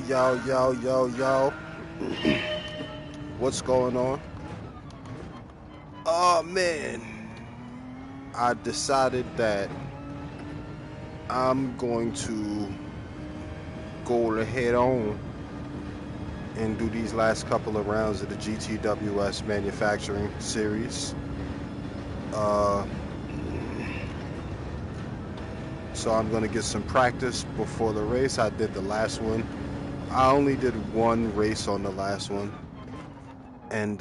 Yo. What's going on? Oh man, I decided that I'm going to go ahead on and do these last couple of rounds of the GTWS manufacturing series. So I'm going to get some practice before the race. I did the last one. I only did one race on the last one. And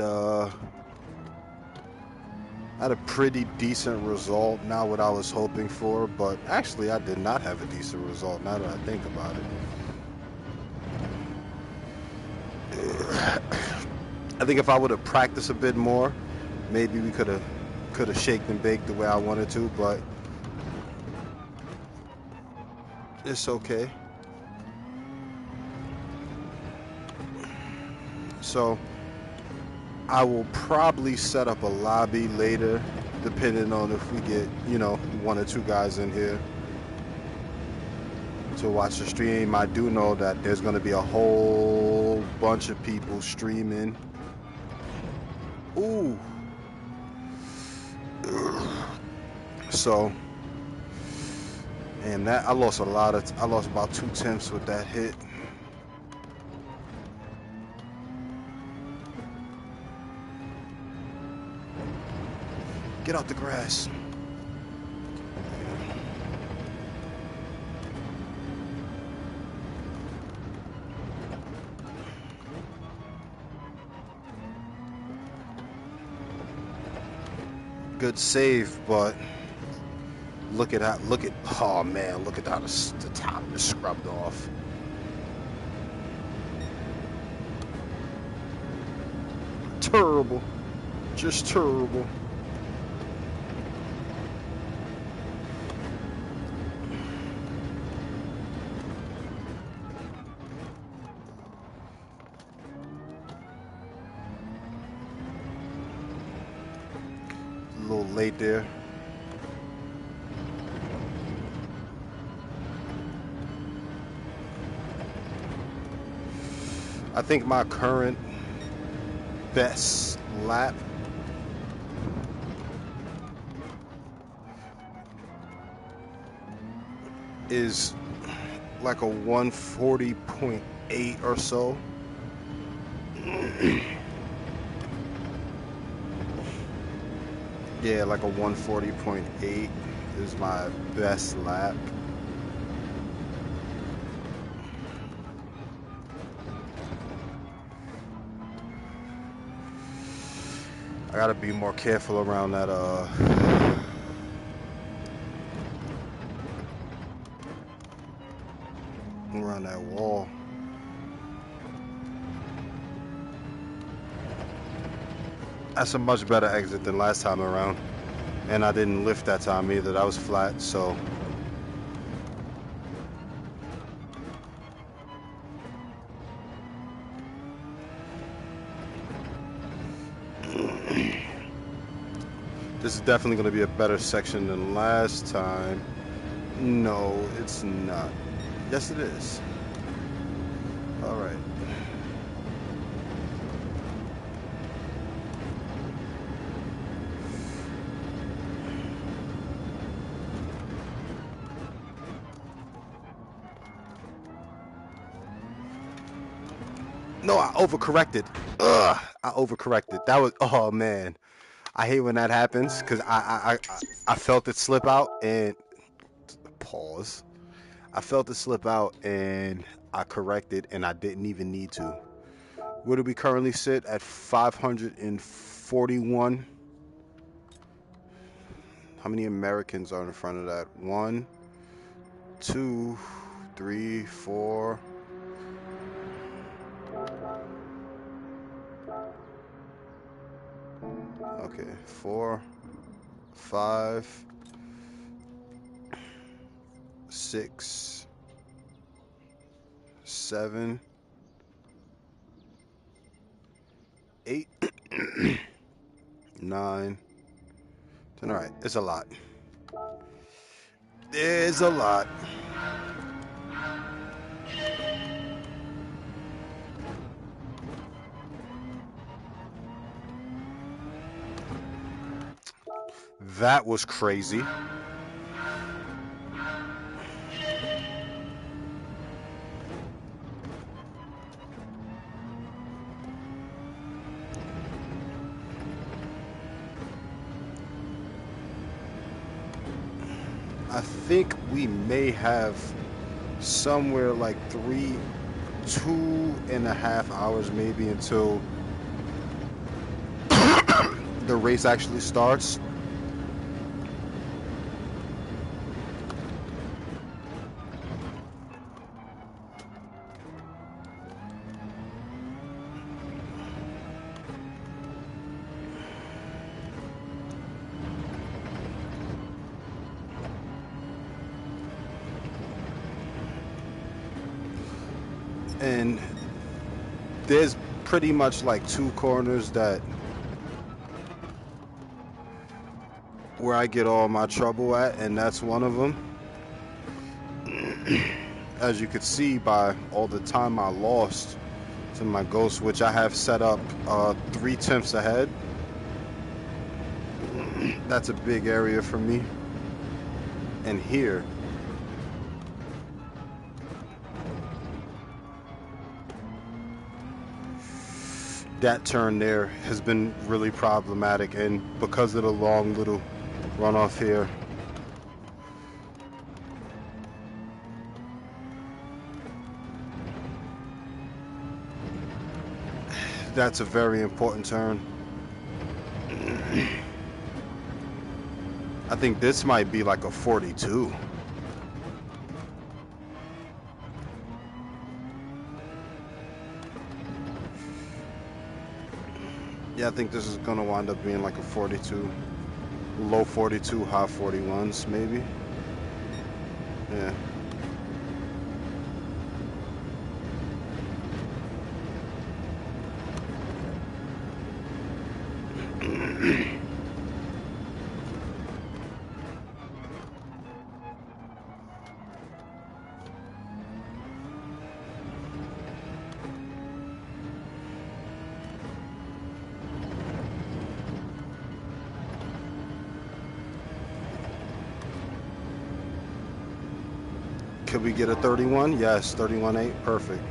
had a pretty decent result, not what I was hoping for, but actually I did not have a decent result now that I think about it. I think if I would have practiced a bit more, maybe we could have shaked and baked the way I wanted to, but it's okay. So I will probably set up a lobby later, depending on if we get, one or two guys in here to watch the stream. I do know that there's going to be a whole bunch of people streaming. Ooh. So, and that I lost about 2/10 with that hit. Get out the grass. Good save, but look at how look at how the top is scrubbed off. Terrible. Just terrible. A little late there. I think my current best lap is like a 140.8 or so. Yeah, like a 140.8 is my best lap. I gotta be more careful around that wall. That's a much better exit than last time around. And I didn't lift that time either. That was flat, so. This is definitely going to be a better section than last time. No, it's not. Yes, it is. All right. No, I overcorrected. Ugh, I overcorrected. That was, oh man. I hate when that happens because I felt it slip out and pause. I felt it slip out and I corrected and I didn't even need to. Where do we currently sit? At 541. How many Americans are in front of that? 1, 2, 3, 4. Okay, 4, 5, 6, 7, 8, 9, 10. All right, it's a lot. There's a lot. That was crazy. I think we may have somewhere like 2.5 hours maybe until the race actually starts. And there's pretty much like two corners that where I get all my trouble at, and that's one of them. As you could see by all the time I lost to my ghost, which I have set up 3/10 ahead. That's a big area for me. And here, that turn there has been really problematic, and because of the long little runoff here, that's a very important turn. I think this might be like a 42. Yeah, I think this is gonna wind up being like a 42. Low 42, high 41s, maybe. Yeah. Could we get a 31? Yes, 31.8, perfect.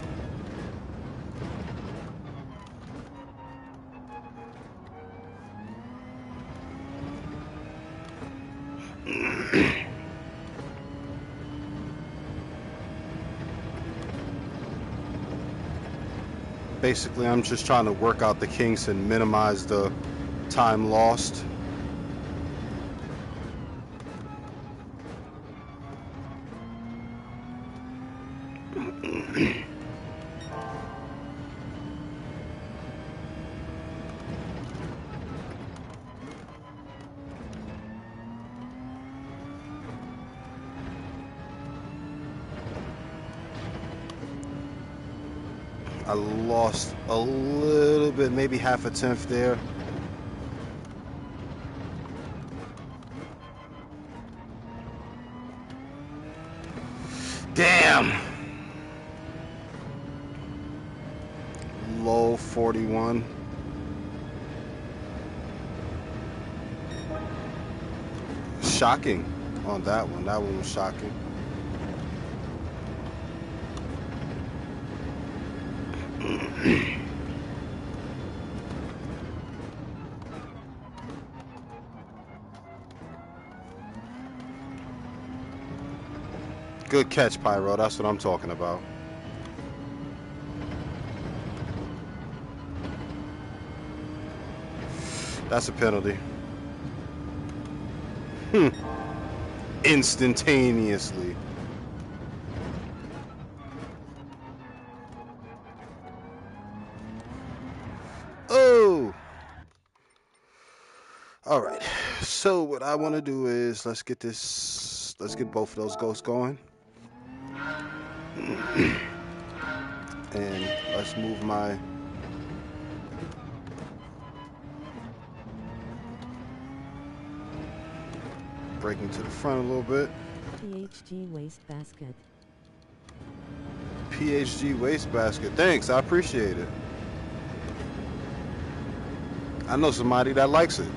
Basically, I'm just trying to work out the kinks and minimize the time lost. I lost a little bit, maybe half a tenth there. Damn! Low 41. Shocking on that one. That one was shocking. Good catch, Pyro. That's what I'm talking about. That's a penalty. Instantaneously. Oh! All right. So what I want to do is let's get both of those ghosts going. And let's move my braking to the front a little bit. PHG wastebasket. PHG wastebasket. Thanks, I appreciate it. I know somebody that likes it.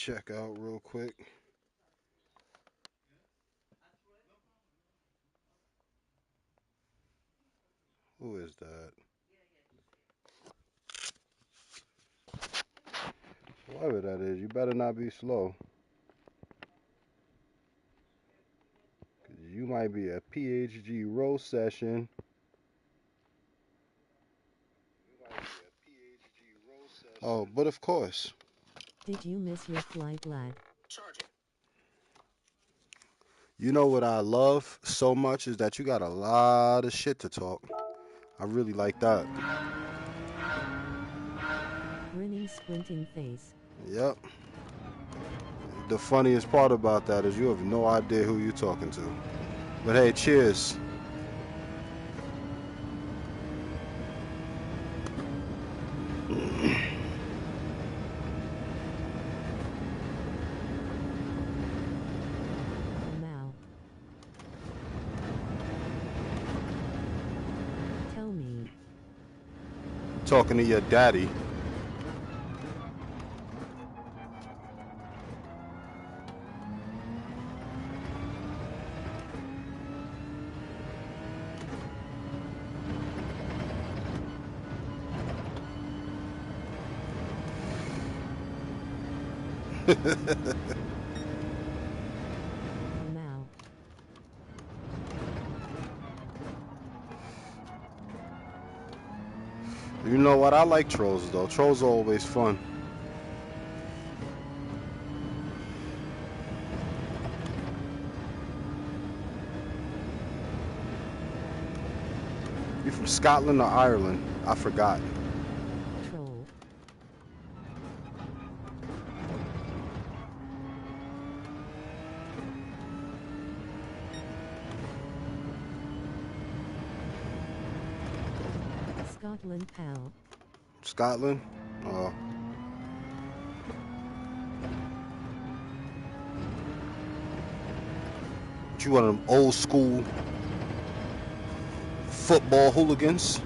check out real quick. Who is that? Whoever that is, you better not be slow. 'Cause you might be a PhD row session. Oh, but of course. Did you miss your flight, lad? You know what I love so much is that you got a lot of shit to talk. I really like that. Grinning, squinting face. Yep. The funniest part about that is you have no idea who you're talking to. But hey, cheers. Mal. Tell me. Talking to your daddy. Mal. You know what? I like trolls though. Trolls are always fun. You from Scotland or Ireland? I forgot. Troll. Scotland, pal. Scotland? Oh. You one of them old school football hooligans?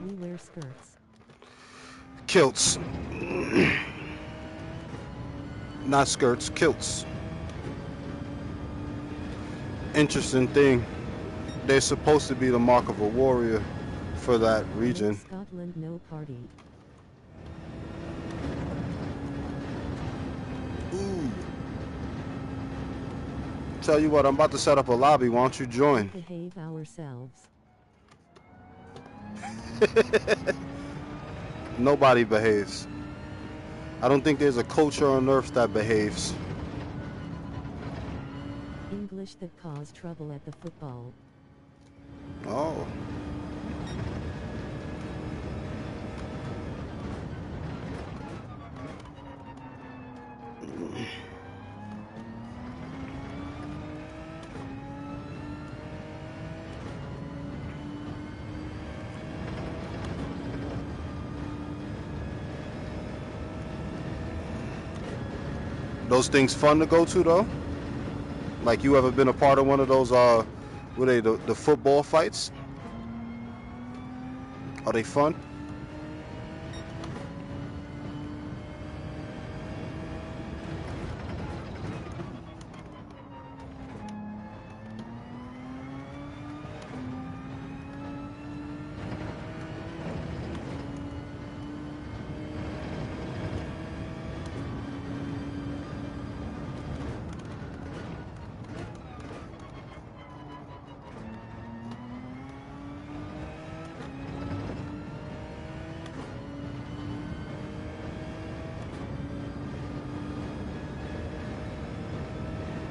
We wear skirts. Kilts. Not skirts, kilts. Interesting thing. They're supposed to be the mark of a warrior for that region. Make Scotland no party. Ooh. Tell you what, I'm about to set up a lobby. Why don't you join? Behave ourselves. Nobody behaves. I don't think there's a culture on earth that behaves. English that cause trouble at the football. Oh. Those things fun to go to though? Like you ever been a part of one of those were they the football fights? Are they fun?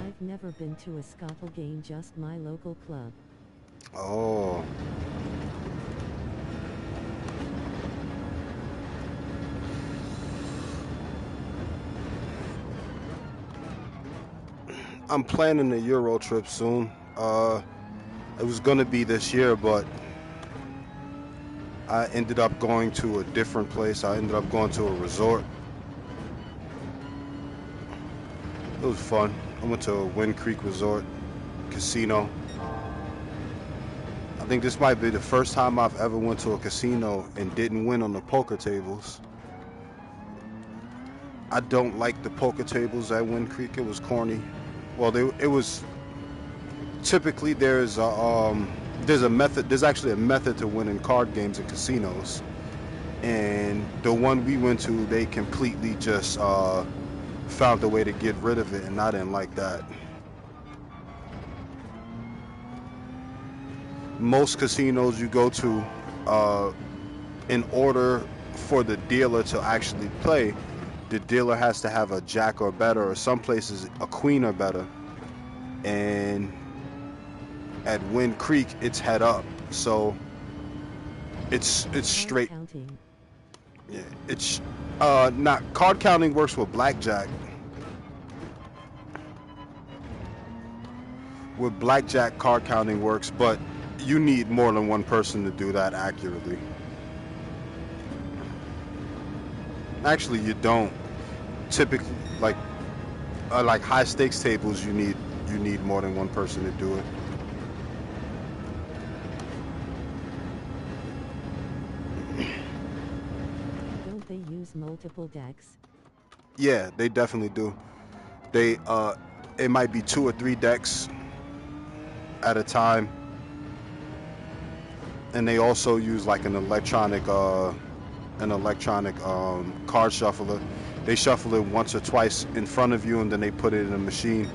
I've never been to a Scottle game, just my local club. Oh. I'm planning a Euro trip soon. It was gonna be this year, but I ended up going to a different place. I ended up going to a resort. It was fun. I went to a Wind Creek Resort casino. I think this might be the first time I've ever went to a casino and didn't win on the poker tables. I don't like the poker tables at Wind Creek. It was corny. Well, it was typically there's a method. There's actually a method to winning card games in casinos, and the one we went to, they completely just found a way to get rid of it, and I didn't like that. Most casinos you go to, uh, in order for the dealer to actually play, the dealer has to have a jack or better, or some places a queen or better. And at Wind Creek, it's head up, so it's Card straight. counting. Yeah, it's not card counting works with blackjack. With blackjack, card counting works, but you need more than one person to do that accurately. Actually, you don't. Typically, like high stakes tables, you need more than one person to do it. Don't they use multiple decks? Yeah, they definitely do. They it might be two or three decks at a time, and they also use like an electronic card shuffler. They shuffle it once or twice in front of you, and then they put it in a machine.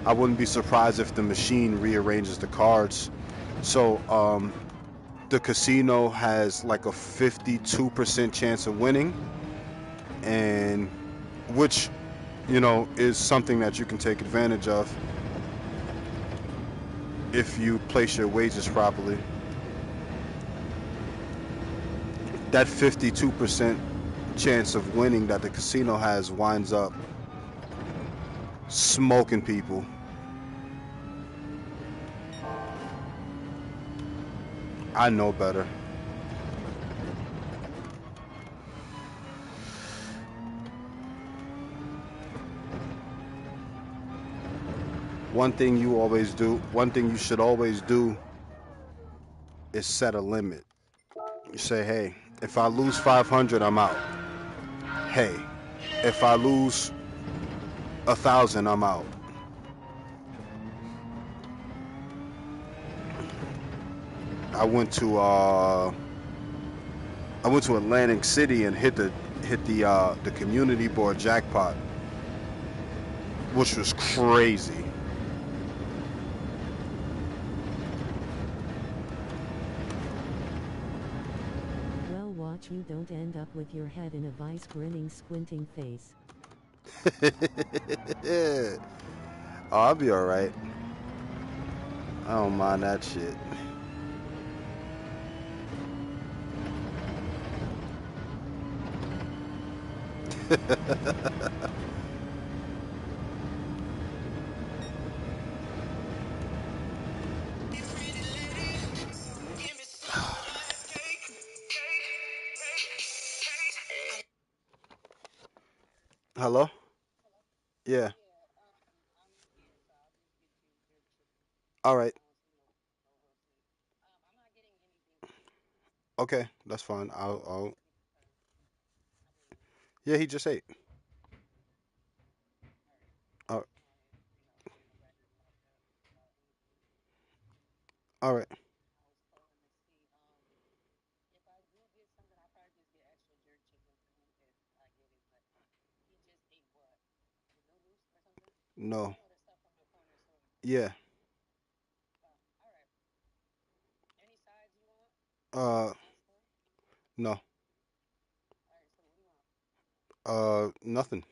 I wouldn't be surprised if the machine rearranges the cards. So the casino has like a 52% chance of winning, and which is something that you can take advantage of if you place your wages properly. That 52% chance of winning that the casino has winds up smoking people. I know better. One thing you should always do is set a limit. You say, hey, if I lose 500, I'm out. Hey, if I lose 1,000, I'm out. I went to uh, I went to Atlantic City and hit the community board jackpot, which was crazy. Well, watch you don't end up with your head in a vice grinning, squinting face. Oh, I'll be all right. I don't mind that shit. Hello? Yeah. All right. Okay, that's fine. I'll. Yeah, he just ate. All all right. No. Yeah. Uh, no. Nothing.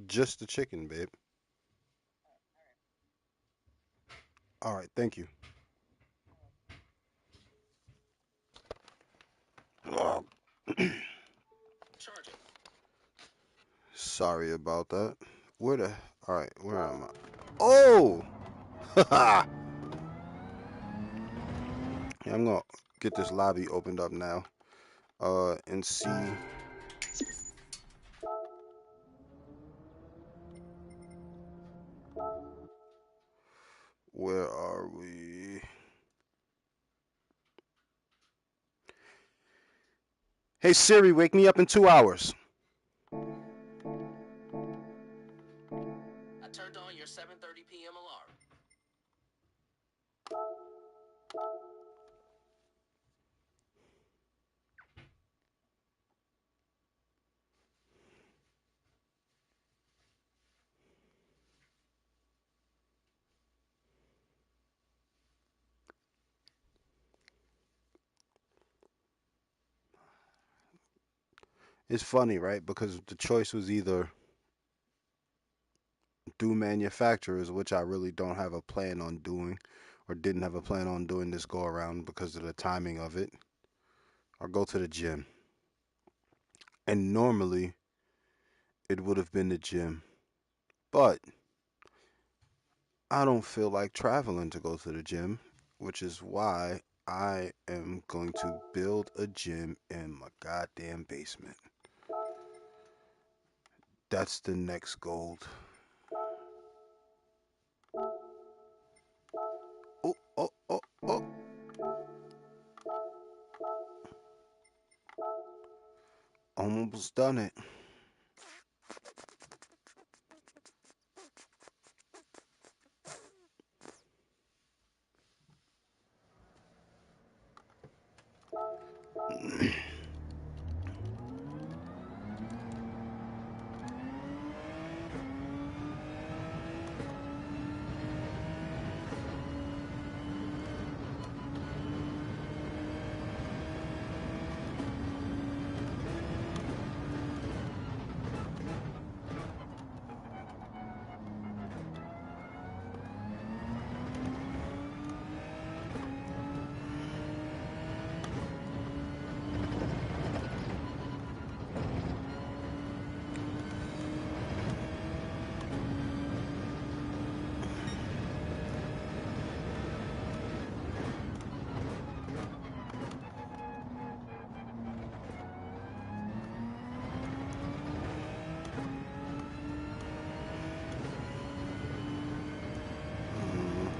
Just the chicken, babe. All right. Thank you. Oh, sorry about that. Where the? All right. Where am I? Oh! Yeah, I'm gonna get this lobby opened up now. And see Where are we? Hey Siri, wake me up in 2 hours. I turned on your 7:30 p.m. alarm. It's funny, right? Because the choice was either do manufacturers, which I really don't have a plan on doing, or didn't have a plan on doing this go around because of the timing of it, or go to the gym. And normally it would have been the gym, but I don't feel like traveling to go to the gym, which is why I am going to build a gym in my goddamn basement. That's the next goal. Oh, oh, oh, oh. Almost done it.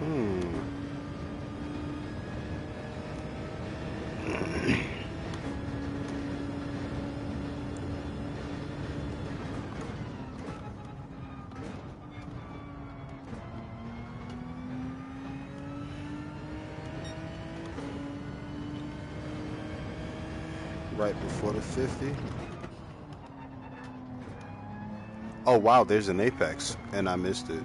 Mhm. Right before the 50. Oh wow, there's an apex, and I missed it.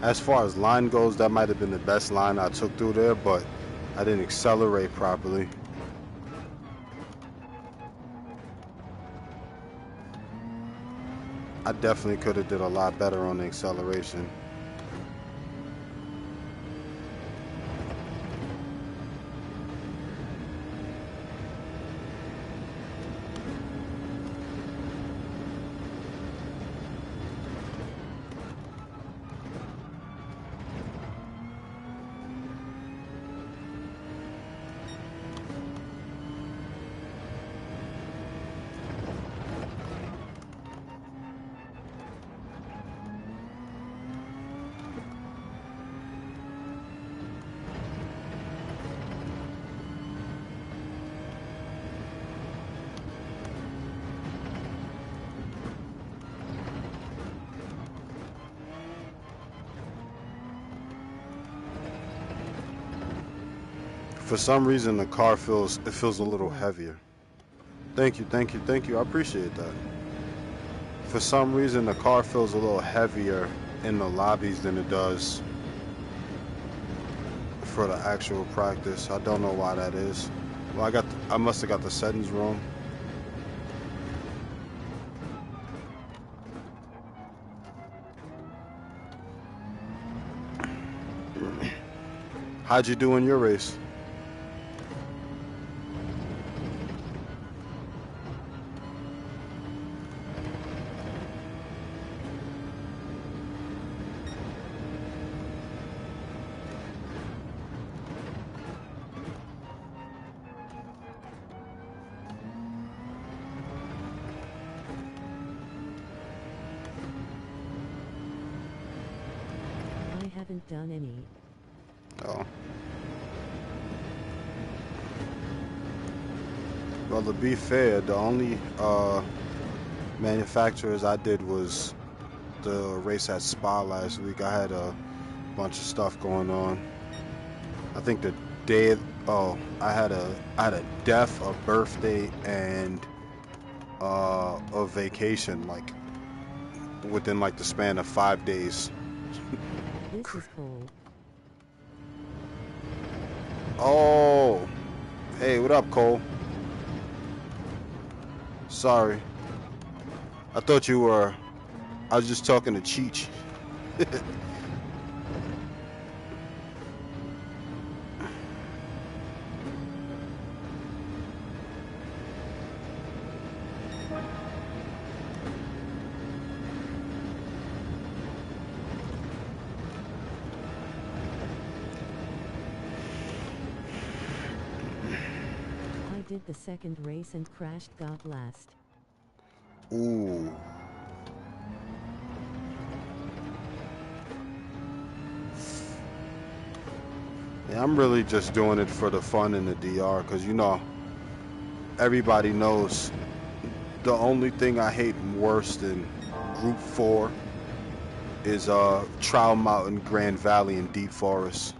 As far as line goes, that might have been the best line I took through there, but I didn't accelerate properly. I definitely could have did a lot better on the acceleration. For some reason, the car feels a little Equal. heavier. Thank you, thank you, thank you. I appreciate that. For some reason, the car feels a little heavier in the lobbies than it does for the actual practice. I don't know why that is. Well, I must have got the settings wrong. How'd you do in your race? I haven't done any. Oh. Well, to be fair, the only manufacturers I did was the race at Spa last week. I had a bunch of stuff going on. I think the day, I had a death, a birthday, and a vacation, like within like the span of 5 days. This is cold. Oh, hey, what up, Cole? Sorry, I thought you were. I was just talking to Cheech. I did the second race and crashed, got last. Ooh. Yeah, I'm really just doing it for the fun in the DR, because you know, everybody knows the only thing I hate worse than Group 4 is Trial Mountain, Grand Valley, and Deep Forest.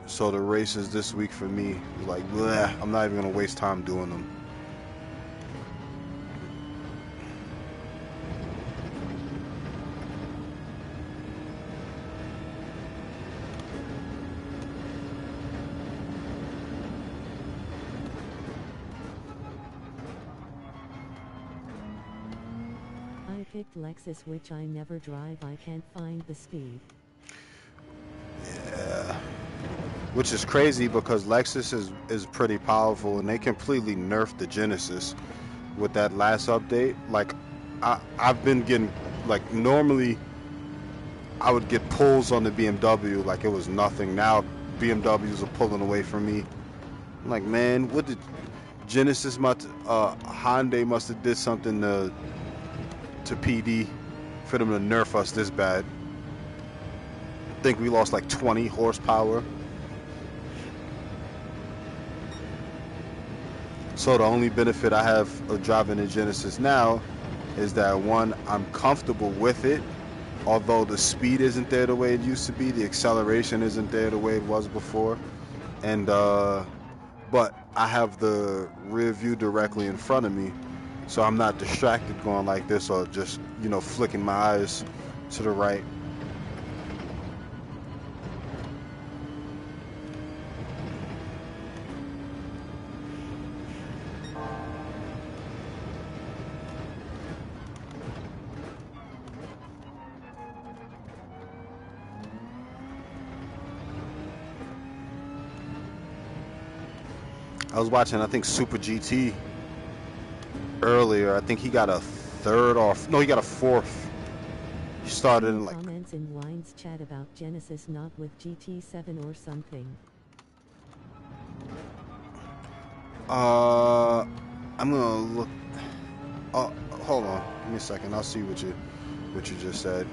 So the races this week for me is like, bleh, I'm not even gonna waste time doing them. I picked Lexus, which I never drive. I can't find the speed. Yeah. Which is crazy because Lexus is pretty powerful, and they completely nerfed the Genesis with that last update. Like, I've been getting, like, normally I would get pulls on the BMW like it was nothing. Now BMWs are pulling away from me. I'm like, man, what did Genesis Hyundai must have did something to PD for them to nerf us this bad. I think we lost like 20 horsepower. So the only benefit I have of driving a Genesis now is that, one, I'm comfortable with it, although the speed isn't there the way it used to be, the acceleration isn't there the way it was before, and but I have the rear view directly in front of me, so I'm not distracted going like this or just, you know, flicking my eyes to the right. I was watching, I think, Super GT earlier. I think he got a third or no, he got a fourth. He started in like Comments in Wine's chat about Genesis not with GT7 or something. I'm gonna look. Oh, hold on, give me a second. I'll see what you just said.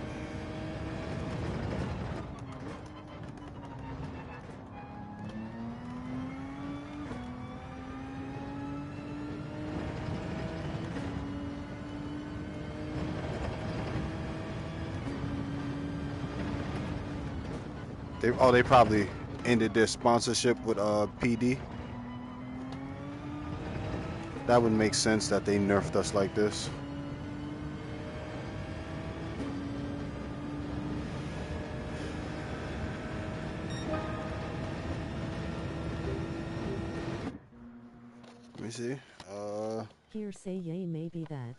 They probably ended their sponsorship with PD. That would make sense that they nerfed us like this. Let me see. Here say yay maybe that.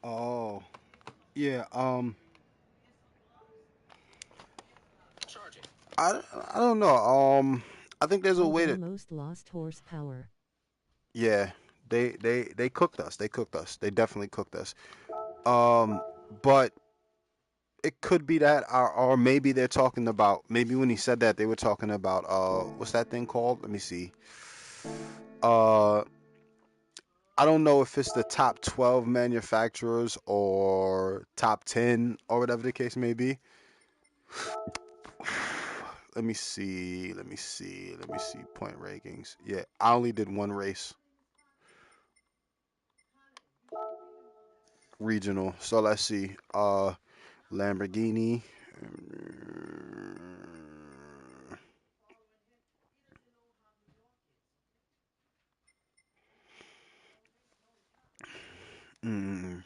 oh, yeah. Charging. I, I don't know. I think there's a way to. Almost lost horsepower. Yeah, they cooked us. They cooked us. They definitely cooked us. Um, but it could be that, or maybe they're talking about. Maybe when he said that, they were talking about. What's that thing called? Let me see. Uh, I don't know if it's the top 12 manufacturers or top 10 or whatever the case may be. Let me see. Let me see. Let me see. Point rankings. Yeah, I only did one race, regional. So let's see. Lamborghini. Mm,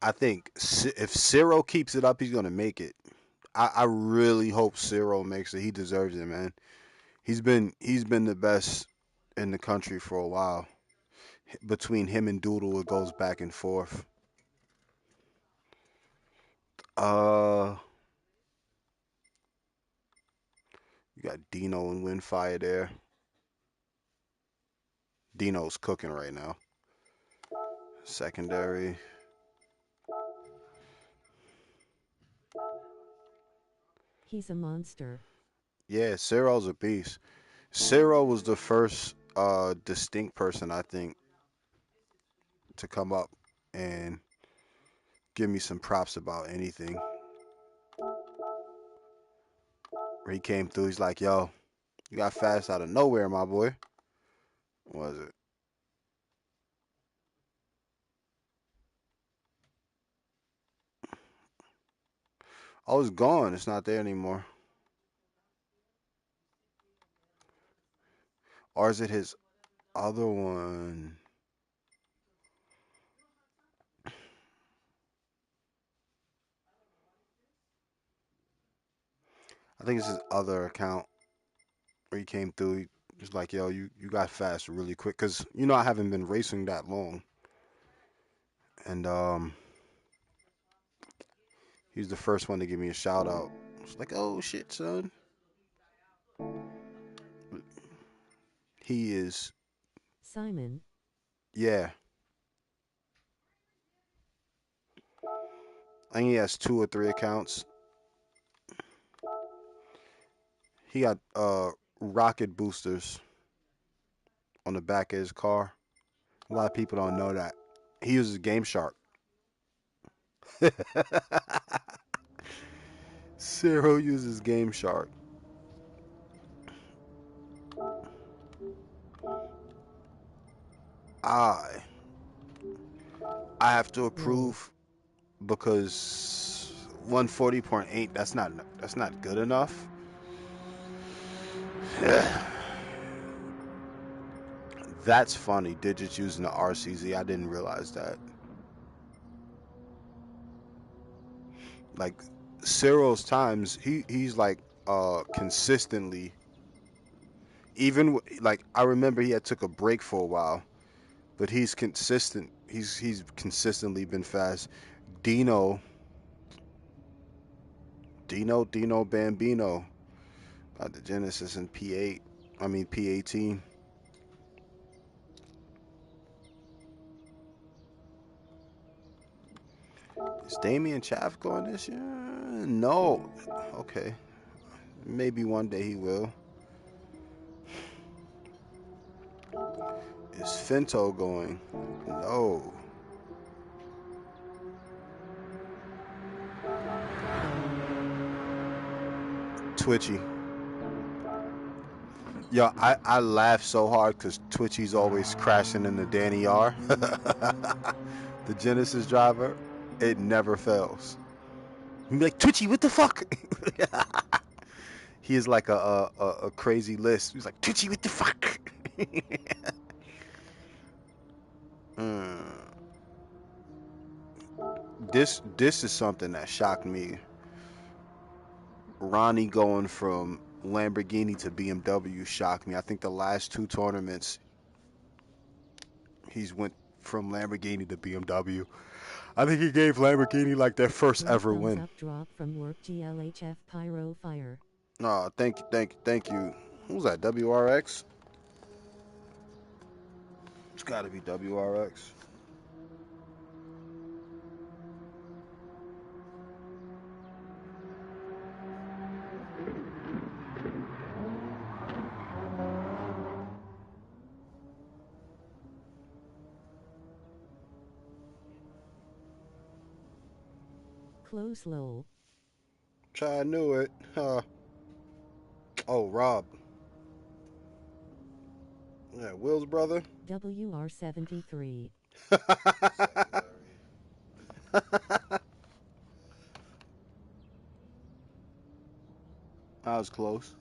I think if Ciro keeps it up, he's gonna make it. I really hope Ciro makes it. He deserves it, man. He's been the best in the country for a while. Between him and Doodle, it goes back and forth. Uh, you got Dino and Windfire there. Dino's cooking right now. Secondary. He's a monster. Yeah, Ciro's a beast. Ciro was the first distinct person I think to come up and give me some props about anything. Where he came through, he's like, "Yo, you got fast out of nowhere, my boy." What was it? Oh, it's gone. It's not there anymore. Or is it his other one? I think it's his other account where he came through. He was like, "Yo, you got fast really quick," because I haven't been racing that long, and he's the first one to give me a shout out. It's like, "Oh shit, son." He is, Simon. yeah. I think he has two or three accounts. He got rocket boosters on the back of his car. A lot of people don't know that. He uses Game Shark. Ciro uses Game Shark. I I have to Roll. approve because 140.8, that's not good enough. That's funny. Digits using the RCZ. I didn't realize that. Like Ciro's times, he's like consistently, even like I remember he had took a break for a while, but he's consistent. He's consistently been fast. Dino, Dino Bambino got the Genesis in P8. I mean P18. Is Damian Chaff going this year? No. Okay. Maybe one day he will. Is Finto going? No. Twitchy. Yo, I laugh so hard because Twitchy's always crashing into Danny R. The Genesis driver. It never fails. He'd be like, Twitchy, what the fuck? He is like a crazy list. He's like, Twitchy, what the fuck? Mm. This is something that shocked me. Ronnie going from Lamborghini to BMW shocked me. I think the last two tournaments he's went from Lamborghini to BMW. I think he gave Lamborghini like their first 3 ever thumbs win. up drop from work GLHF Pyro Fire. Oh, thank you. Who's that? WRX? It's got to be WRX. Close low. I knew it. Oh, Rob. Yeah, Will's brother. WR73. That was close.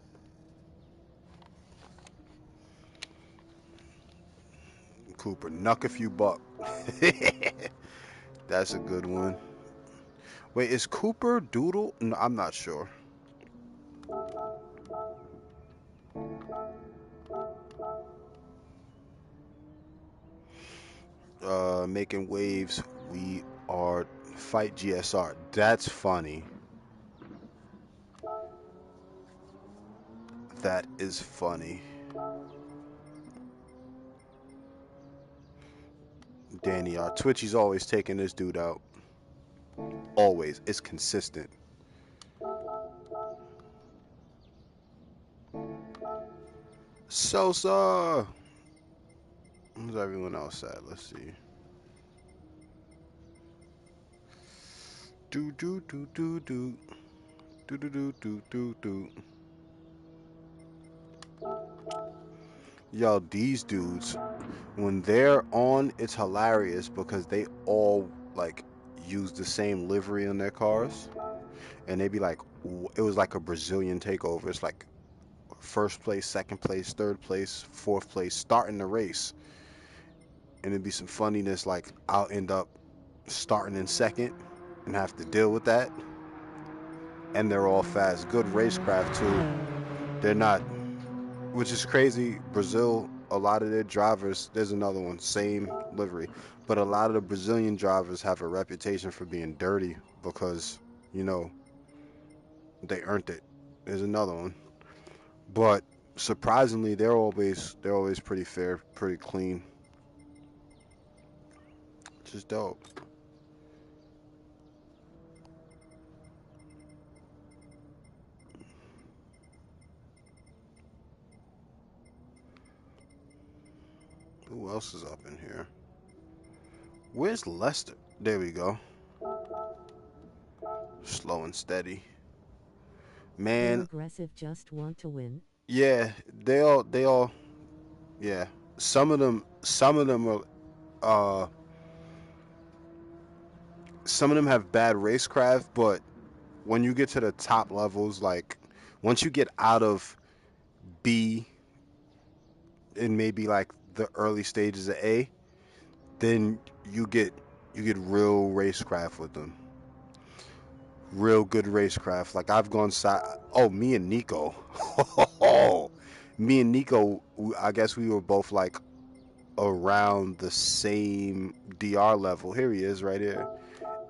Cooper, knuck if you buck. That's a good one. Wait, is Cooper Doodle? No, I'm not sure. Making waves. We are fight GSR. That's funny. That is funny. Danny, Twitchy's always taking this dude out. Always. It's consistent. Sosa! Where's everyone else at? Let's see. Do do do do do. Do do do do do do. Yo, these dudes, when they're on, it's hilarious because they all like use the same livery on their cars, and they be like, it was like a Brazilian takeover. It's like first place, second place, third place, fourth place, starting the race, and it'd be some funniness. Like I'll end up starting in second and have to deal with that, and they're all fast. Good racecraft too. They're not, which is crazy. Brazil, a lot of their drivers, there's another one, same livery, but a lot of the Brazilian drivers have a reputation for being dirty because, you know, they earned it. There's another one, but surprisingly, they're always pretty fair, pretty clean. Just dope. Who else is up in here? Where's Lester? There we go. Slow and steady. Go Man, aggressive, just want to win. yeah, they all, yeah. Some of them are, uh, some of them have bad racecraft, but when you get to the top levels, like once you get out of B and maybe like the early stages of A, then you get real racecraft with them. Real good racecraft. Like I've gone side. Oh, me and Nico. Me and Nico. I guess we were both like around the same DR level. Here he is, right here,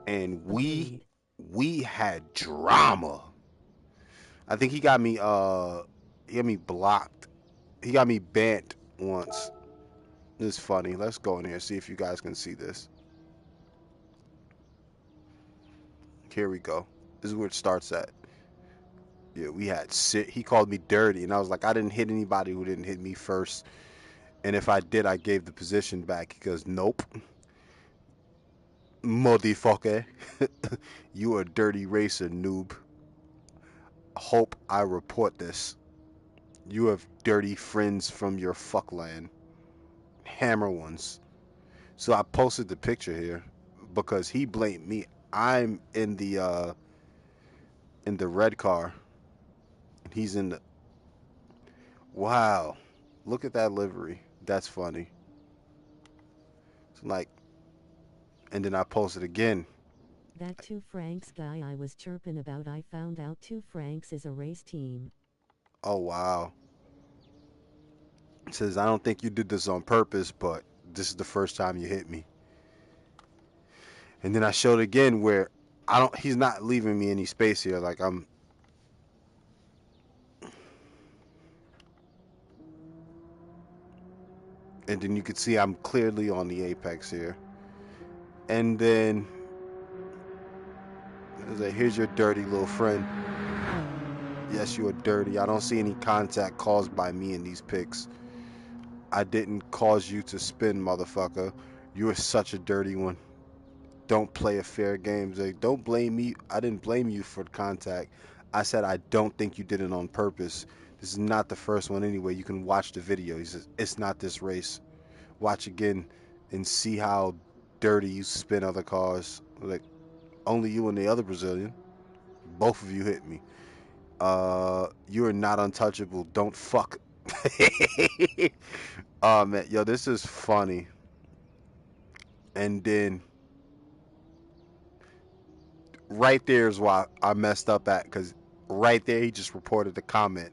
and we Agreed. we had drama. I think he got me blocked. He got me banned once. This is funny. Let's go in here see if you guys can see this. Here we go. This is where it starts at. Yeah, we had sit. He called me dirty, and I was like, I didn't hit anybody who didn't hit me first. And if I did, I gave the position back. He goes, nope, motherfucker. You a dirty racer, noob. Hope I report this. You have dirty friends from your fuckland. Hammer ones. So I posted the picture here because he blamed me. I'm in the red car. And he's in the wow. Look at that livery. That's funny. It's like and then I posted again. That 2 Franks guy I was chirping about, I found out 2 Franks is a race team. Oh wow. It says I don't think you did this on purpose, but this is the first time you hit me. And then I showed again where I don't he's not leaving me any space here. Like I'm and then you can see I'm clearly on the apex here. And then it's like, here's your dirty little friend. Yes, you are dirty. I don't see any contact caused by me in these pics. I didn't cause you to spin, motherfucker. You are such a dirty one. Don't play a fair game. Like, don't blame me. I didn't blame you for the contact. I said I don't think you did it on purpose. This is not the first one anyway. You can watch the video. He says, it's not this race. Watch again and see how dirty you spin other cars. Like, only you and the other Brazilian. Both of you hit me. You are not untouchable. Don't fuck. Oh man, yo, this is funny. And then right there is why I messed up at, because right there he just reported the comment,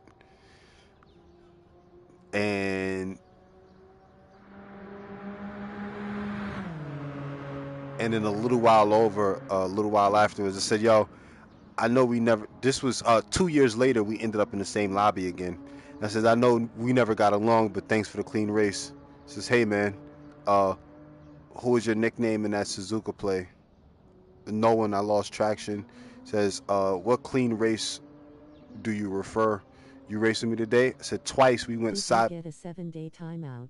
and then a little while afterwards, I said, "Yo, I know we never." This was 2 years later. We ended up in the same lobby again. And I said, "I know we never got along, but thanks for the clean race." He says, "Hey man, uh, who was your nickname in that Suzuka play?" No one. I lost traction. Says, what clean race do you refer? You racing me today? I said twice. We went Did you side. get a 7-day timeout?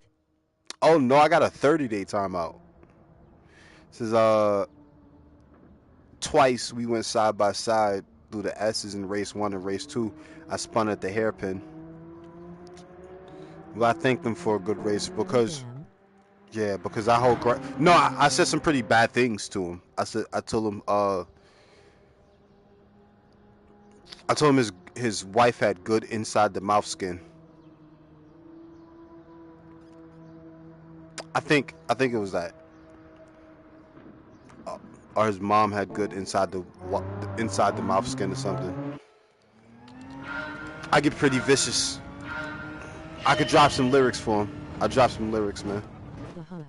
Oh no, I got a 30-day timeout. Says twice we went side by side through the S's in race one and race two. I spun at the hairpin. Well, I thanked them for a good race Oh because damn. yeah, because I hold no, I said some pretty bad things to him. I told him I told him his wife had good inside the mouth skin. I think it was that. Uh, or his mom had good inside the mouth skin or something. I get pretty vicious. I could drop some lyrics for him. I drop some lyrics, man. Haha.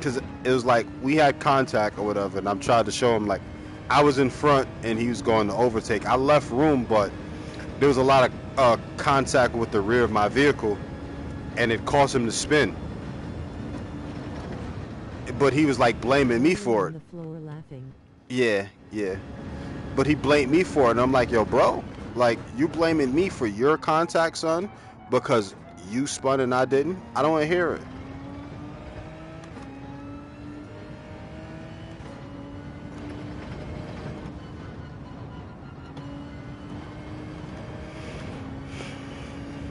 Cause it was like we had contact or whatever, and I'm trying to show him like I was in front and he was going to overtake. I left room, but there was a lot of contact with the rear of my vehicle, and it caused him to spin. But he was like blaming me for On it. the floor laughing. Yeah, yeah. But he blamed me for it, and I'm like, yo, bro, like you blaming me for your contact, son, because you spun and I didn't. I don't want to hear it.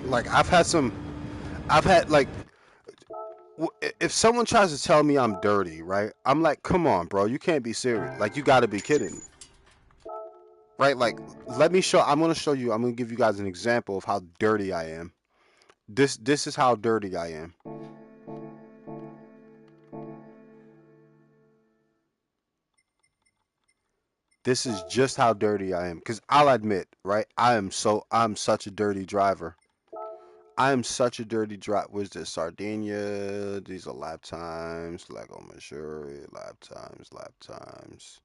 Like I've had like, if someone tries to tell me I'm dirty, right? I'm like, come on, bro, you can't be serious. Like you got to be kidding, right? Like, let me show. I'm gonna show you. I'm gonna give you guys an example of how dirty I am. This is how dirty I am. This is just how dirty I am. Cause I'll admit, right? I'm such a dirty driver. I am such a dirty driver. Where's this? Sardinia. These are lap times. Lego Missouri. Lap times. Lap times.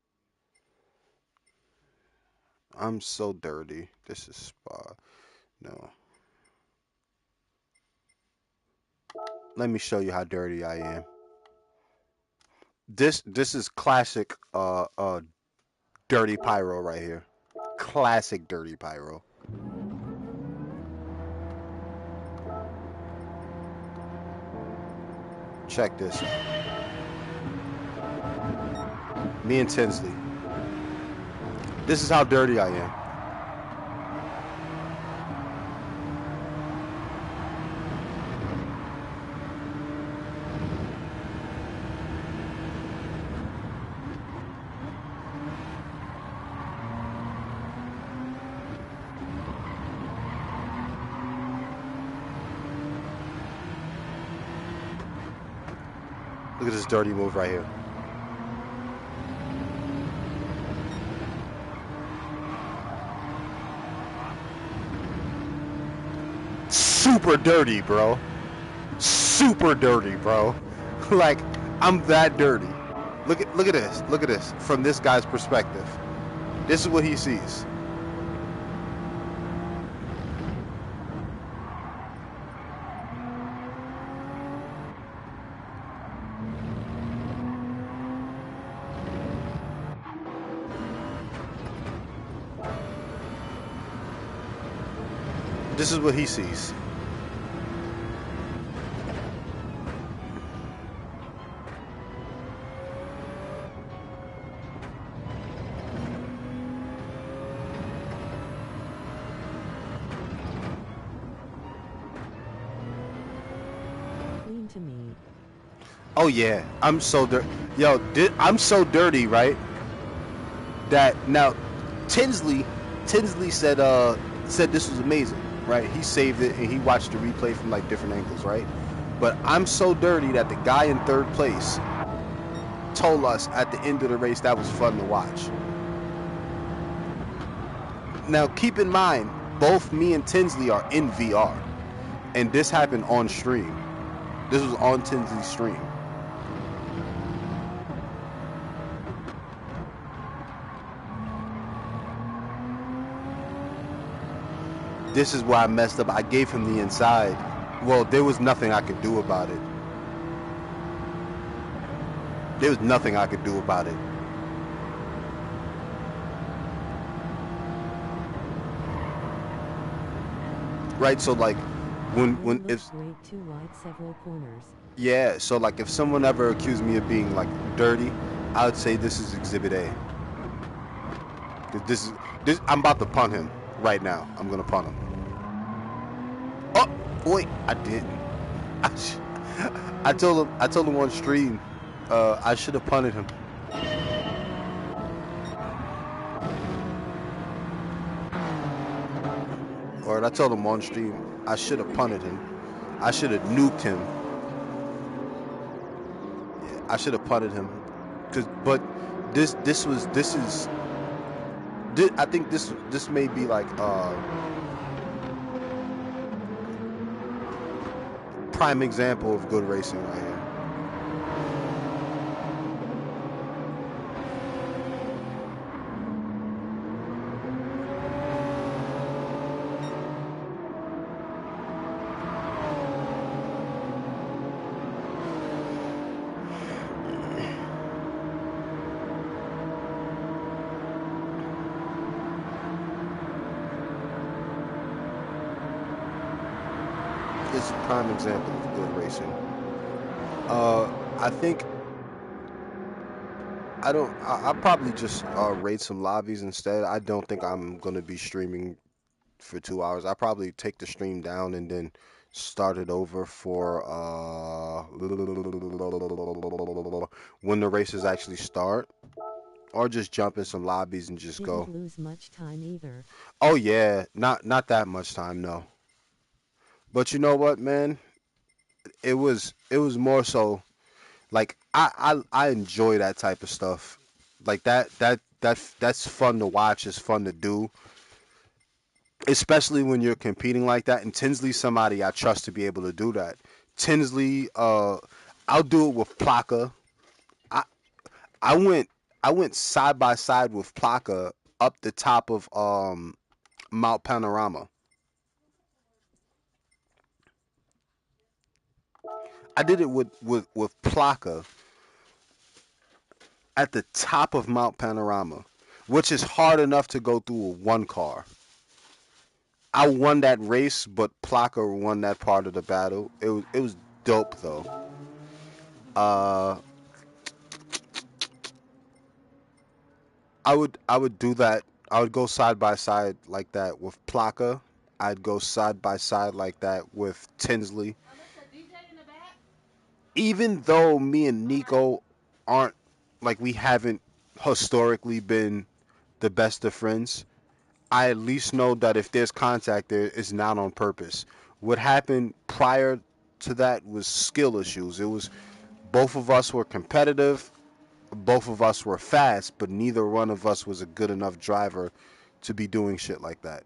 I'm so dirty. This is spa. No. Let me show you how dirty I am. This is classic dirty pyro right here. Classic dirty pyro. Check this. Me and Tinsley. This is how dirty I am. Look at this dirty move right here. Super dirty, bro. Super dirty, bro. Like, I'm that dirty. Look at this. Look at this from this guy's perspective. This is what he sees. This is what he sees. Clean to me. Oh yeah, I'm so dirty. Yo, I'm so dirty, right? That now, Tinsley said this was amazing, right? He saved it and he watched the replay from like different angles, right? But I'm so dirty that the guy in third place told us at the end of the race that was fun to watch. Now keep in mind, both me and Tinsley are in VR, and this happened on stream. This was on Tinsley's stream. This is where I messed up. I gave him the inside. Well, there was nothing I could do about it. There was nothing I could do about it. Right, so like when if Great too wide several corners. yeah, so like if someone ever accused me of being like dirty, I would say this is Exhibit A. This I'm about to punt him right now. I'm gonna punt him. Oh wait, I didn't. I told him on stream. I should have punted him. Or I told him on stream I should have punted him. I should have nuked him. Yeah, I should have punted him. But this is I think this may be like prime example of good racing right here. It's a prime example of good racing. I think I'll probably just raid some lobbies instead. I don't think I'm gonna be streaming for 2 hours. I'll probably take the stream down and then start it over for when the races actually start, or just jump in some lobbies and just Didn't go. lose much time either. Oh yeah, not that much time, no. But you know what, man? It was more so like I enjoy that type of stuff. Like that's fun to watch. It's fun to do, especially when you're competing like that. And Tinsley's somebody I trust to be able to do that. Tinsley, I'll do it with Plaka. I I went I went side by side with Plaka up the top of Mount Panorama. I did it with Plaka at the top of Mount Panorama, which is hard enough to go through with one car. I won that race, but Plaka won that part of the battle. It was dope though. Uh, I would do that. I would go side by side like that with Plaka. I'd go side by side like that with Tinsley. Even though me and Nico aren't like we haven't historically been the best of friends, I at least know that if there's contact there, it's not on purpose. What happened prior to that was skill issues. It was both of us were competitive, both of us were fast, but neither one of us was a good enough driver to be doing shit like that.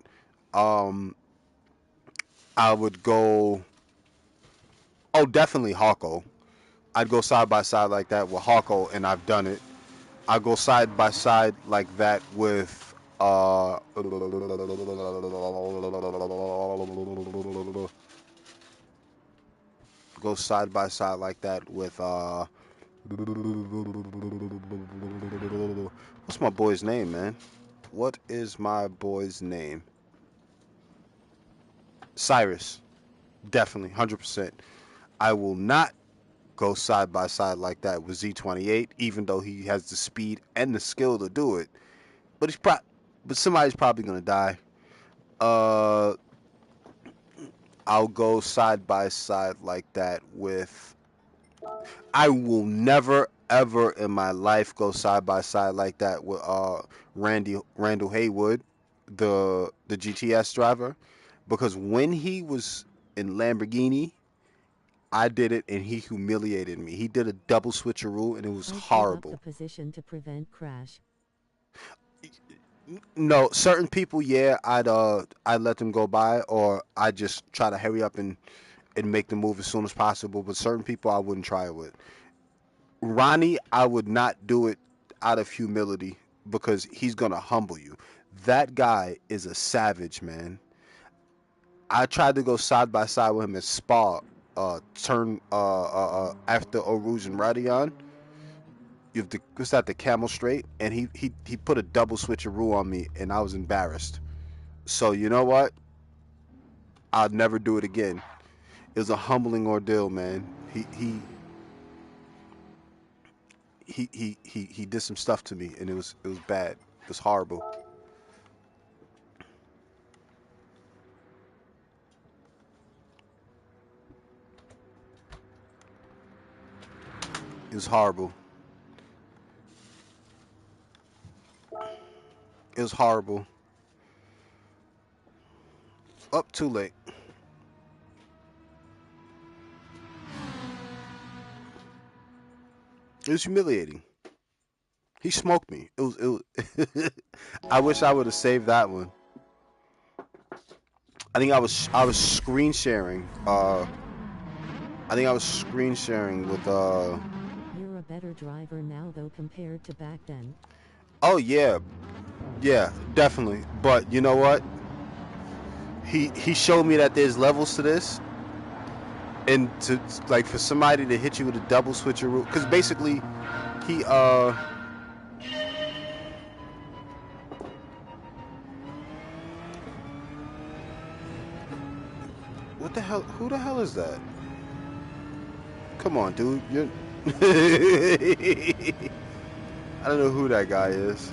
Um, I would go, oh, definitely Hawko. I'd go side by side like that with Hawko, and I've done it. I go side by side like that with go side by side like that with what's my boy's name, man? What is my boy's name? Cyrus. Definitely, 100%. I will not go side by side like that with Z28, even though he has the speed and the skill to do it. But but somebody's probably gonna die. Uh, I'll go side by side like that with. I will never ever in my life go side by side like that with Randall Haywood, the GTS driver, because when he was in Lamborghini, I did it and he humiliated me. He did a double switcheroo and it was I'd give up the horrible. position to prevent crash. No, certain people, yeah, I'd let them go by, or I just try to hurry up and make the move as soon as possible. But certain people, I wouldn't try it with. Ronnie, I would not do it out of humility because he's gonna humble you. That guy is a savage, man. I tried to go side by side with him at Spa, turn after Eau Rouge and Radion. You have to what's that, the Camel Straight, and he put a double switcheroo on me, and I was embarrassed. So you know what? I'd never do it again. It was a humbling ordeal, man. He did some stuff to me, and it was bad. It was horrible. It was horrible. It was horrible. Up too late. It was humiliating. He smoked me. It was. I wish I would have saved that one. I was screen sharing. I think I was screen sharing with You're a better driver now though compared to back then. Oh yeah, yeah, definitely. But you know what? He showed me that there's levels to this, and to like for somebody to hit you with a double switcheroo, because basically he what the hell? Who the hell is that? Come on, dude. You're. I don't know who that guy is.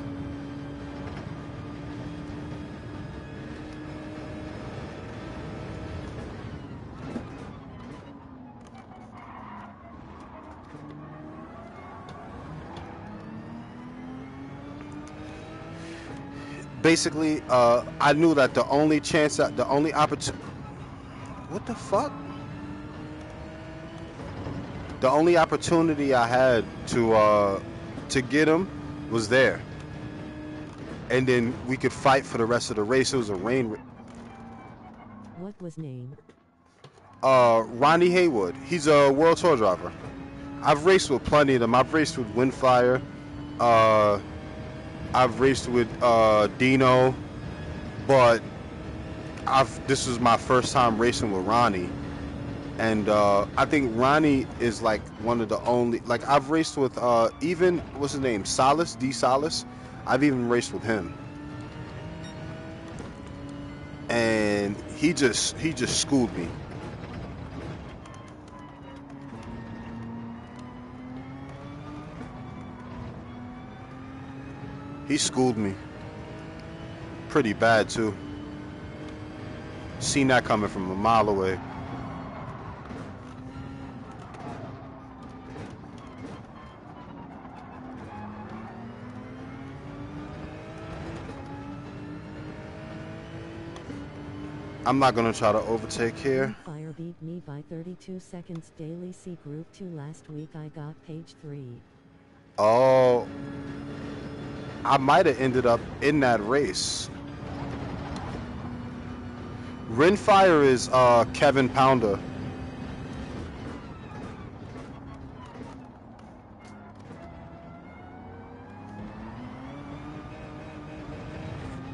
Basically, I knew that the only chance, the only opportunity. What the fuck? The only opportunity I had to get him was there, and then we could fight for the rest of the race. It was a rain. What was name? Ronnie Haywood. He's a world tour driver. I've raced with plenty of them. I've raced with Windfire. Uh, I've raced with Dino, but this was my first time racing with Ronnie, and I think Ronnie is like one of the only, like I've raced with even what's his name, Salas D Salas. I've even raced with him, and he just schooled me. He schooled me pretty bad too. Seen that coming from a mile away. I'm not gonna try to overtake here. Fire beat me by 32 seconds. Daily C Group 2 last week. I got page 3. Oh, I might have ended up in that race. Rinfire is Kevin Pounder.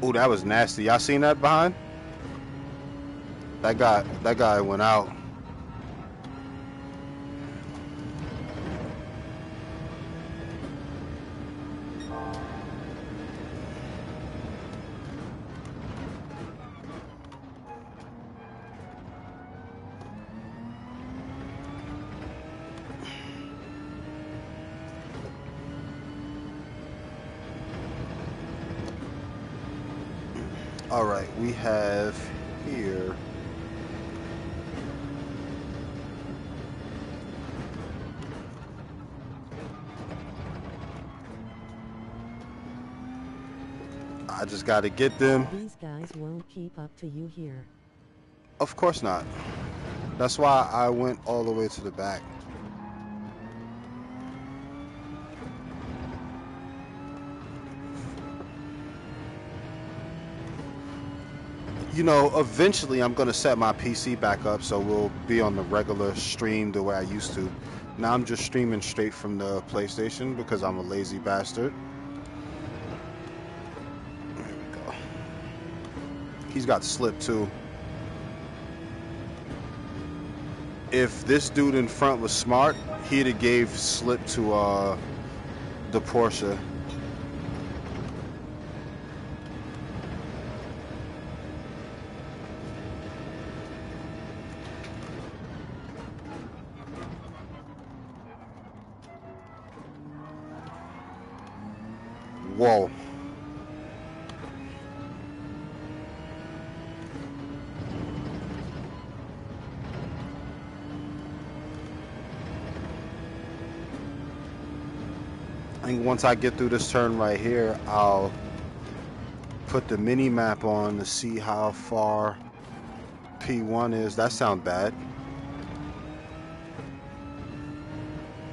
Oh, that was nasty. Y'all seen that behind? That guy went out. All right, we have here. I just got to get them. These guys won't keep up to you here. Of course not. That's why I went all the way to the back. You know, eventually I'm going to set my PC back up so we'll be on the regular stream the way I used to. Now I'm just streaming straight from the PlayStation because I'm a lazy bastard. There we go. He's got slip too. If this dude in front was smart, he'd have gave slip to the Porsche. Whoa. I think once I get through this turn right here, I'll put the mini map on to see how far P1 is. That sounds bad.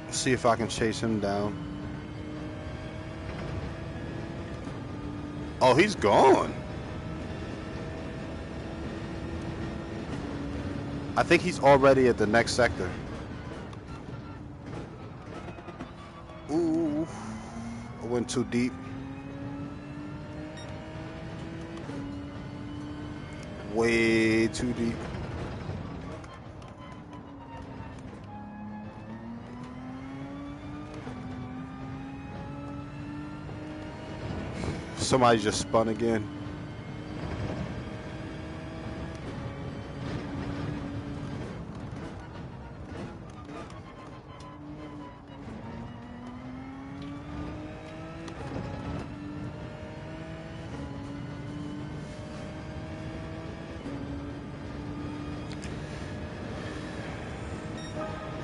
See if I can chase him down. Oh, he's gone. I think he's already at the next sector. Ooh, I went too deep. Way too deep. Somebody just spun again.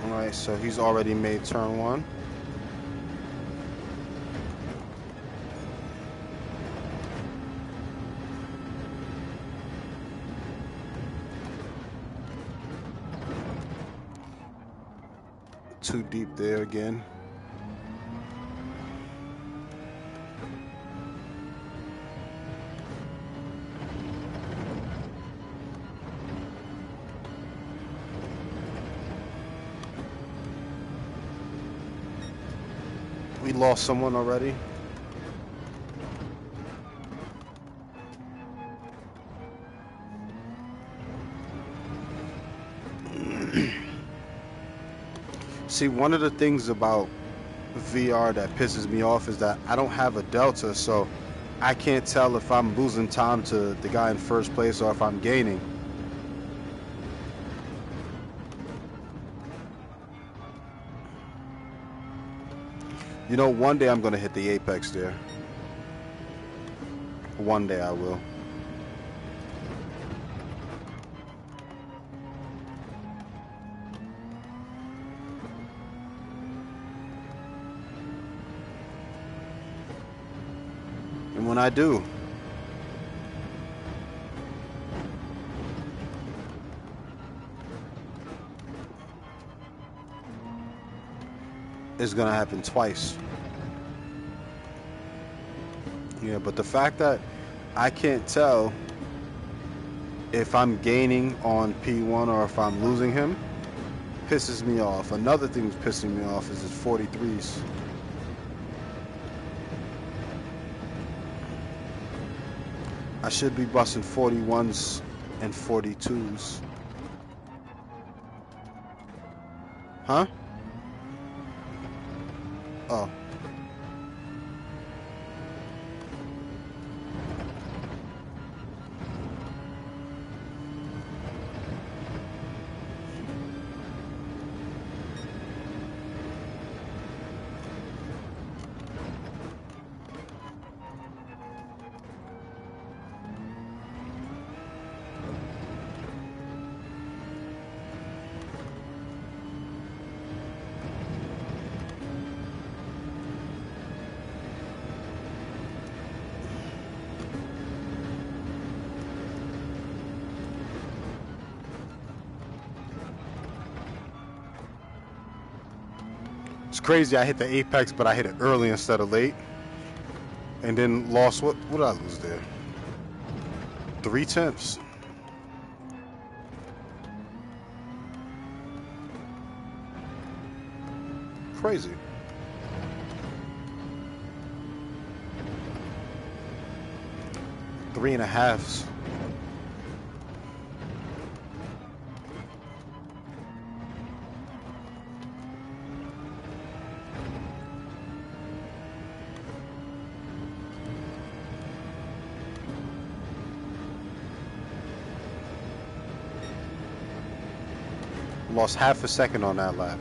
All right, so he's already made turn one. Too deep there again. We lost someone already. See, one of the things about VR that pisses me off is that I don't have a delta, so I can't tell if I'm losing time to the guy in first place or if I'm gaining. You know, one day I'm gonna hit the apex there. One day I will. And when I do, it's gonna happen twice. Yeah, but the fact that I can't tell if I'm gaining on P1 or if I'm losing him pisses me off. Another thing that's pissing me off is his 43s. I should be busting 41s and 42s. Huh? Oh. It's crazy I hit the apex, but I hit it early instead of late. And then lost, what did I lose there? 3 tenths. Crazy. Three and a halves. Lost half a second on that lap.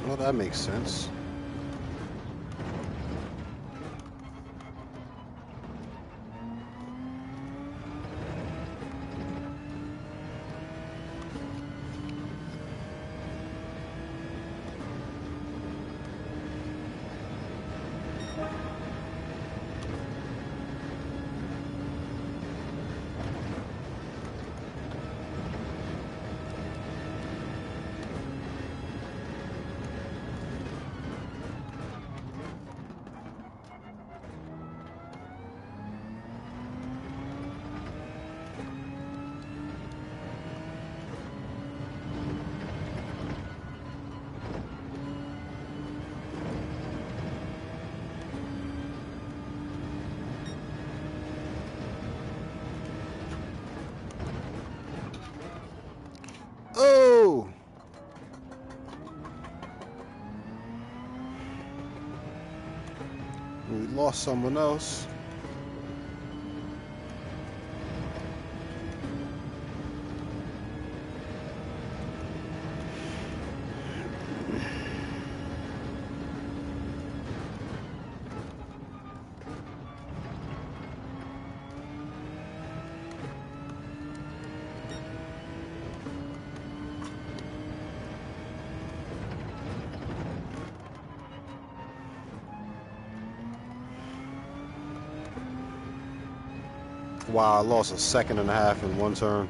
Well, that makes sense. Oh! We lost someone else. Wow, I lost a second and a half in one turn.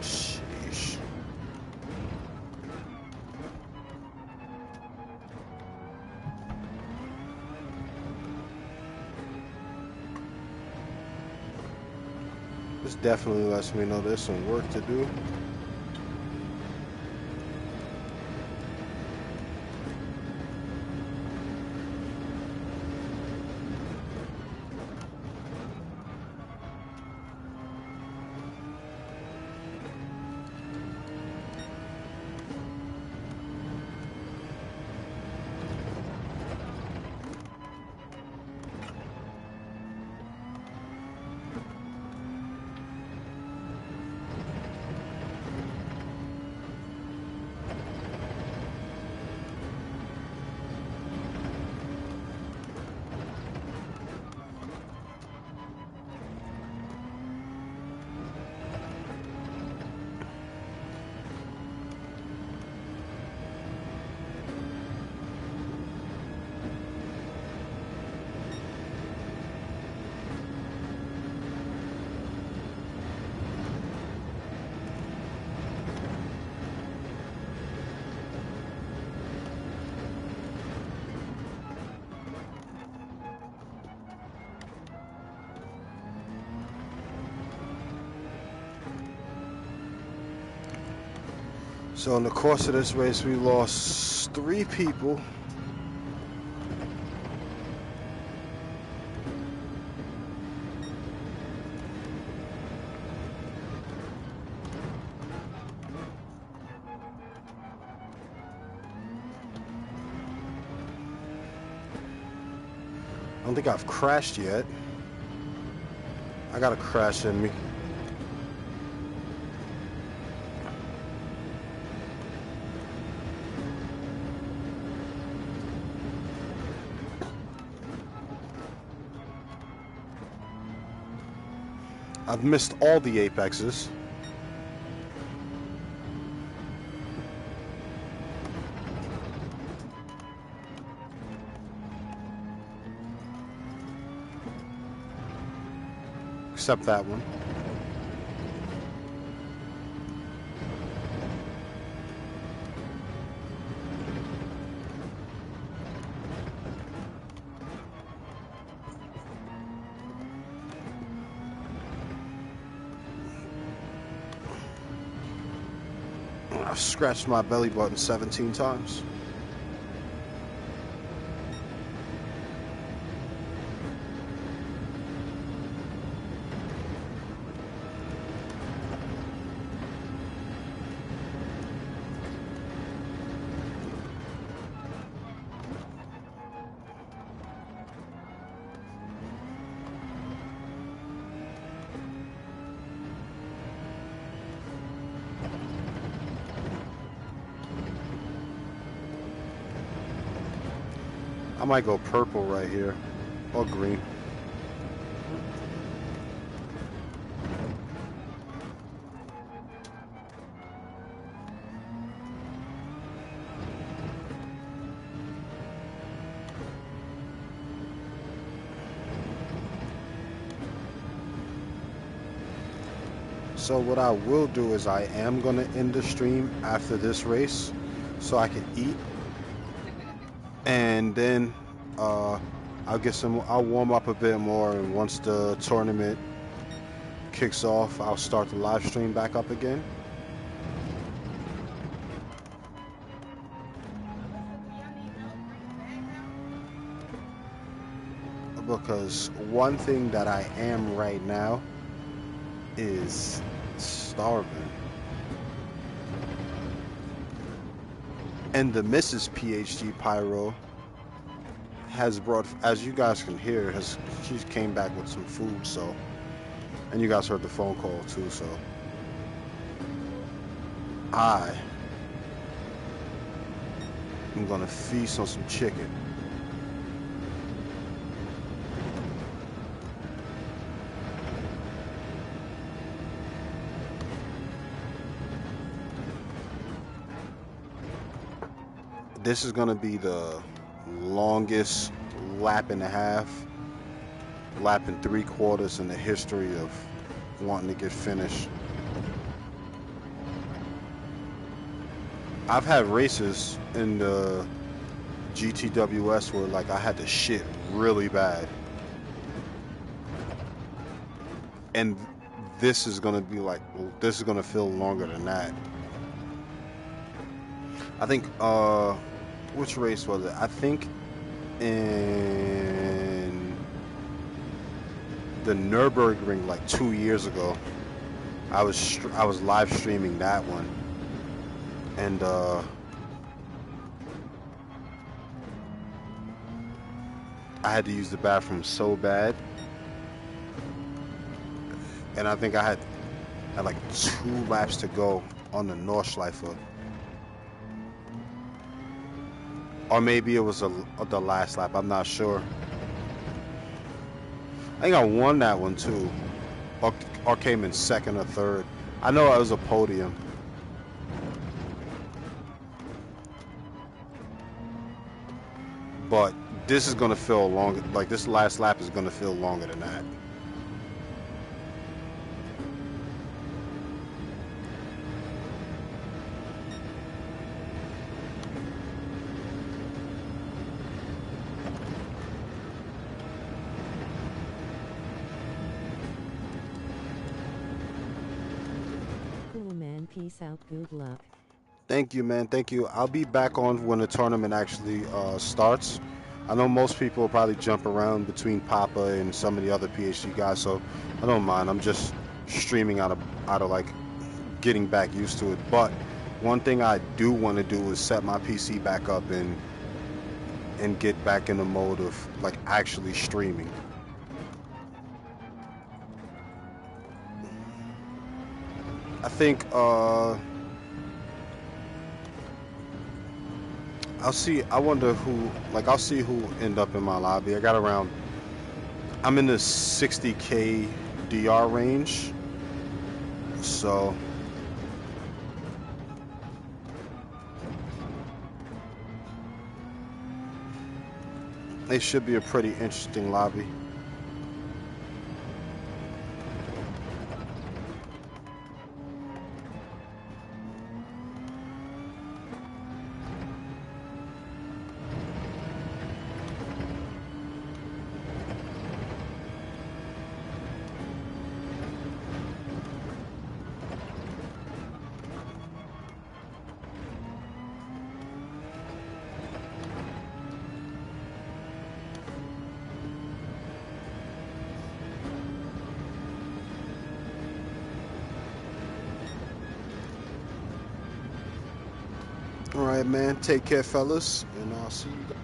Sheesh. This definitely lets me know there's some work to do. So in the course of this race, we lost 3 people. I don't think I've crashed yet. I got a crash in me. I've missed all the apexes. Except that one. I've scratched my belly button 17 times. I might go purple right here, or green. So what I will do is I am going to end the stream after this race so I can eat. And then I'll warm up a bit more, and once the tournament kicks off, I'll start the live stream back up again. because one thing that I am right now is starving. And the Mrs. PhD Pyro has brought, as you guys can hear, she came back with some food. So, and you guys heard the phone call too. So, I am gonna feast on some chicken. This is gonna be the longest lap and a half, lap and 3/4 in the history of wanting to get finished. I've had races in the GTWS where like I had to shit really bad, and this is gonna be like, this is gonna feel longer than that. I think which race was it? I think in the Nürburgring like 2 years ago, I was live streaming that one, and I had to use the bathroom so bad, and I think I had like 2 laps to go on the Nordschleife, or maybe it was the last lap. I'm not sure. I think I won that one too, or came in second or third. I know it was a podium. But this is gonna feel longer. Like this last lap is gonna feel longer than that. Cool, man. Peace out. Good luck. Thank you, man. Thank you. I'll be back on when the tournament actually starts. I know most people will probably jump around between Papa and some of the other PhD guys, so I don't mind. I'm just streaming out of like getting back used to it. But one thing I do want to do is set my PC back up and get back in the mode of like actually streaming. I think I'll see. I wonder who. Like, I'll see who end up in my lobby. I got around. I'm in the 60K DR range, so it should be a pretty interesting lobby. All right, man. Take care, fellas, and I'll see you guys.